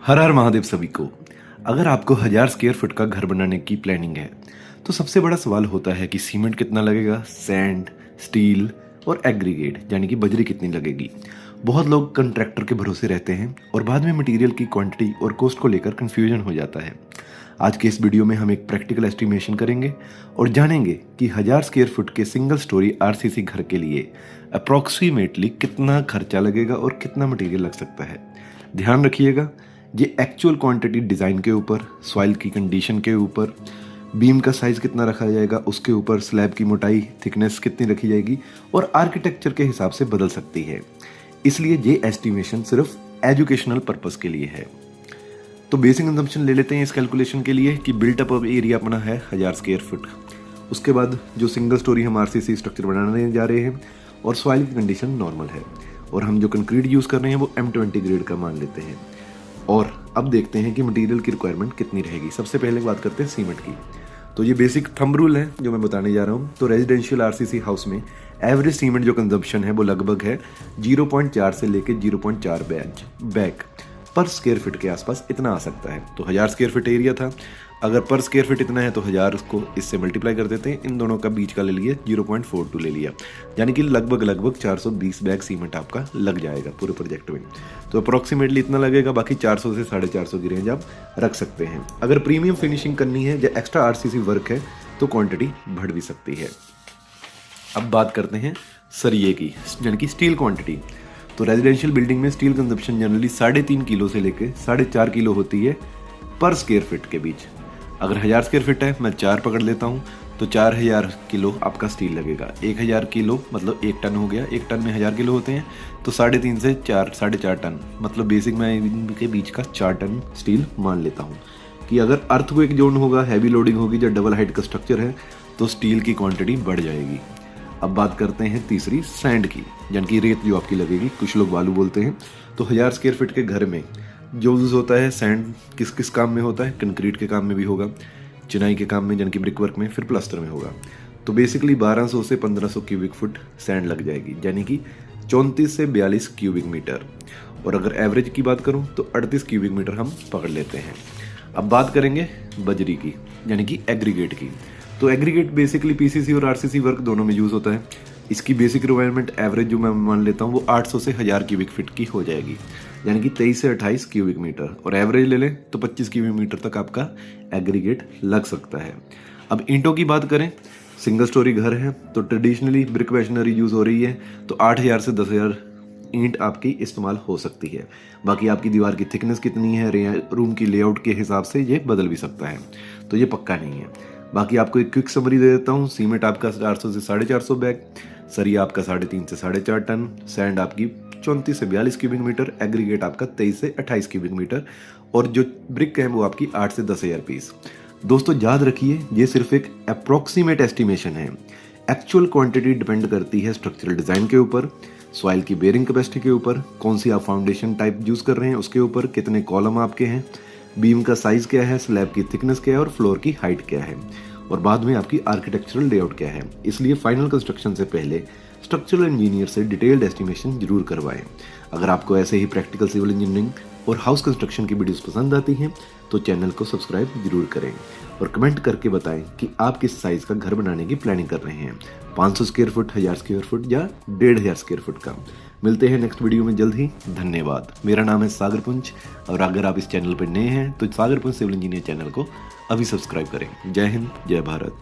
हर हर महादेव सभी को। अगर आपको 1000 स्क्वायर फुट का घर बनाने की प्लानिंग है तो सबसे बड़ा सवाल होता है कि सीमेंट कितना लगेगा, सैंड, स्टील और एग्रीगेट यानी कि बजरी कितनी लगेगी। बहुत लोग कंट्रैक्टर के भरोसे रहते हैं और बाद में मटेरियल की क्वांटिटी और कॉस्ट को लेकर कंफ्यूजन हो जाता है। आज के इस वीडियो में हम एक प्रैक्टिकल एस्टिमेशन करेंगे और जानेंगे कि 1000 स्क्वायर फुट के सिंगल स्टोरी आरसीसी घर के लिए अप्रॉक्सीमेटली कितना खर्चा लगेगा और कितना मटेरियल लग सकता है। ध्यान रखिएगा, ये एक्चुअल क्वांटिटी डिज़ाइन के ऊपर, सॉइल की कंडीशन के ऊपर, बीम का साइज़ कितना रखा जाएगा उसके ऊपर, स्लैब की मोटाई, थिकनेस कितनी रखी जाएगी और आर्किटेक्चर के हिसाब से बदल सकती है। इसलिए ये एस्टिमेशन सिर्फ एजुकेशनल पर्पस के लिए है। तो बेसिक कंजम्पशन ले लेते हैं इस कैलकुलेशन के लिए कि बिल्टअप अब एरिया अपना है 1000 स्क्वायर फुट। उसके बाद जो सिंगल स्टोरी हम आरसीसी स्ट्रक्चर बनाने जा रहे हैं और सॉइल की कंडीशन नॉर्मल है और हम जो कंक्रीट यूज़ कर रहे हैं वो M20 ग्रेड का मान लेते हैं। और अब देखते हैं कि मटेरियल की रिक्वायरमेंट कितनी रहेगी। सबसे पहले बात करते हैं सीमेंट की। तो ये बेसिक थंब रूल है जो मैं बताने जा रहा हूँ। तो रेजिडेंशियल आरसीसी हाउस में एवरेज सीमेंट जो कंजम्पशन है वो लगभग है 0.4 से लेकर 0.4 बैग पर स्क्वायर फीट के आसपास इतना आ सकता है। तो 1000 स्क्वायर फीट एरिया था, अगर पर स्क्वायर फीट इतना है तो 1000 को इससे मल्टीप्लाई कर देते हैं, इन दोनों का बीच का ले लिए 0.42 ले लिया, यानी कि लगभग 420 बैग सीमेंट आपका लग जाएगा पूरे प्रोजेक्ट में। तो अप्रॉक्सीमेटली इतना लगेगा, बाकी 400 से 450 की रेंज आप रख सकते हैं। अगर प्रीमियम फिनिशिंग करनी है या एक्स्ट्रा आरसीसी वर्क है तो क्वांटिटी बढ़ भी सकती है। अब बात करते हैं सरिये की, यानी कि स्टील क्वांटिटी। तो रेजिडेंशियल बिल्डिंग में स्टील कंजप्शन जनरली 3.5 किलो से लेकर 4.5 किलो होती है पर स्क्वायर फीट के बीच। अगर 1000 स्क्वायर फीट है, मैं 4 पकड़ लेता हूँ, तो 4000 किलो आपका स्टील लगेगा। 1000 किलो मतलब 1 टन हो गया, 1 टन में 1000 किलो होते हैं, तो 3.5 से 4.5 टन, मतलब बेसिक मैं इनके बीच का 4 टन स्टील मान लेता हूँ कि अगर अर्थक्वेक जोन होगा, हैवी लोडिंग होगी, जो डबल हाइट का स्ट्रक्चर है, तो स्टील की क्वांटिटी बढ़ जाएगी। अब बात करते हैं तीसरी, सैंड की, यानी कि रेत जो आपकी लगेगी, कुछ लोग बालू बोलते हैं। तो 1000 स्क्वायर फीट के घर में जो यूज़ होता है सैंड किस किस काम में होता है, कंक्रीट के काम में भी होगा, चिनाई के काम में यानी कि ब्रिक वर्क में, फिर प्लास्टर में होगा। तो बेसिकली 1200 से 1500 क्यूबिक फुट सैंड लग जाएगी, यानी कि 34 से 42 क्यूबिक मीटर। और अगर एवरेज की बात करूं तो 38 क्यूबिक मीटर हम पकड़ लेते हैं। अब बात करेंगे बजरी की, यानी कि एग्रीगेट की। तो एग्रीगेट बेसिकली पीसीसी और आरसीसी वर्क दोनों में यूज़ होता है। इसकी बेसिक रिक्वायरमेंट एवरेज जो मैं मान लेता हूँ वो 800 से 1000 क्यूबिक फीट की हो जाएगी, यानी कि 23 से 28 क्यूबिक मीटर। और एवरेज ले लें तो 25 क्यूबिक मीटर तक आपका एग्रीगेट लग सकता है। अब ईंटों की बात करें, सिंगल स्टोरी घर है तो ट्रेडिशनली ब्रिक मैशनरी यूज़ हो रही है, तो 8000 से 10000 ईंट आपकी इस्तेमाल हो सकती है। बाकी आपकी दीवार की थिकनेस कितनी है, रूम की लेआउट के हिसाब से ये बदल भी सकता है, तो ये पक्का नहीं है। बाकी आपको एक क्विक समरी दे देता हूँ। सीमेंट आपका 400 से 450 बैग, सरिया आपका 3.5 से 4.5 टन, सैंड आपकी 34 से 42 क्यूबिक मीटर, एग्रीगेट आपका 23 से 28 क्यूबिक मीटर, और जो ब्रिक है वो आपकी 8 से 10,000 पीस। दोस्तों याद रखिए, ये सिर्फ एक अप्रॉक्सीमेट एस्टिमेशन है। एक्चुअल क्वांटिटी डिपेंड करती है स्ट्रक्चरल डिज़ाइन के ऊपर, सॉइल की बेयरिंग कैपेसिटी के ऊपर, कौन सी आप फाउंडेशन टाइप यूज़ कर रहे हैं उसके ऊपर, कितने कॉलम आपके हैं, बीम का साइज़ क्या है, स्लैब की थिकनेस क्या है और फ्लोर की हाइट क्या है, और बाद में आपकी आर्किटेक्चरल लेआउट क्या है। इसलिए फाइनल कंस्ट्रक्शन से पहले स्ट्रक्चरल इंजीनियर से डिटेल्ड एस्टिमेशन जरूर करवाएं। अगर आपको ऐसे ही प्रैक्टिकल सिविल इंजीनियरिंग और हाउस कंस्ट्रक्शन की वीडियोस पसंद आती हैं तो चैनल को सब्सक्राइब जरूर करें और कमेंट करके बताएं कि आप किस साइज़ का घर बनाने की प्लानिंग कर रहे हैं, 500 स्क्वायर फुट, 1000 स्क्वायर फुट या 1500 स्क्वायर फुट का। मिलते हैं नेक्स्ट वीडियो में जल्द ही। धन्यवाद। मेरा नाम है सागर पुंज, और अगर आप इस चैनल पर नए हैं तो सागर पुंज सिविल इंजीनियर चैनल को अभी सब्सक्राइब करें। जय हिंद, जय भारत।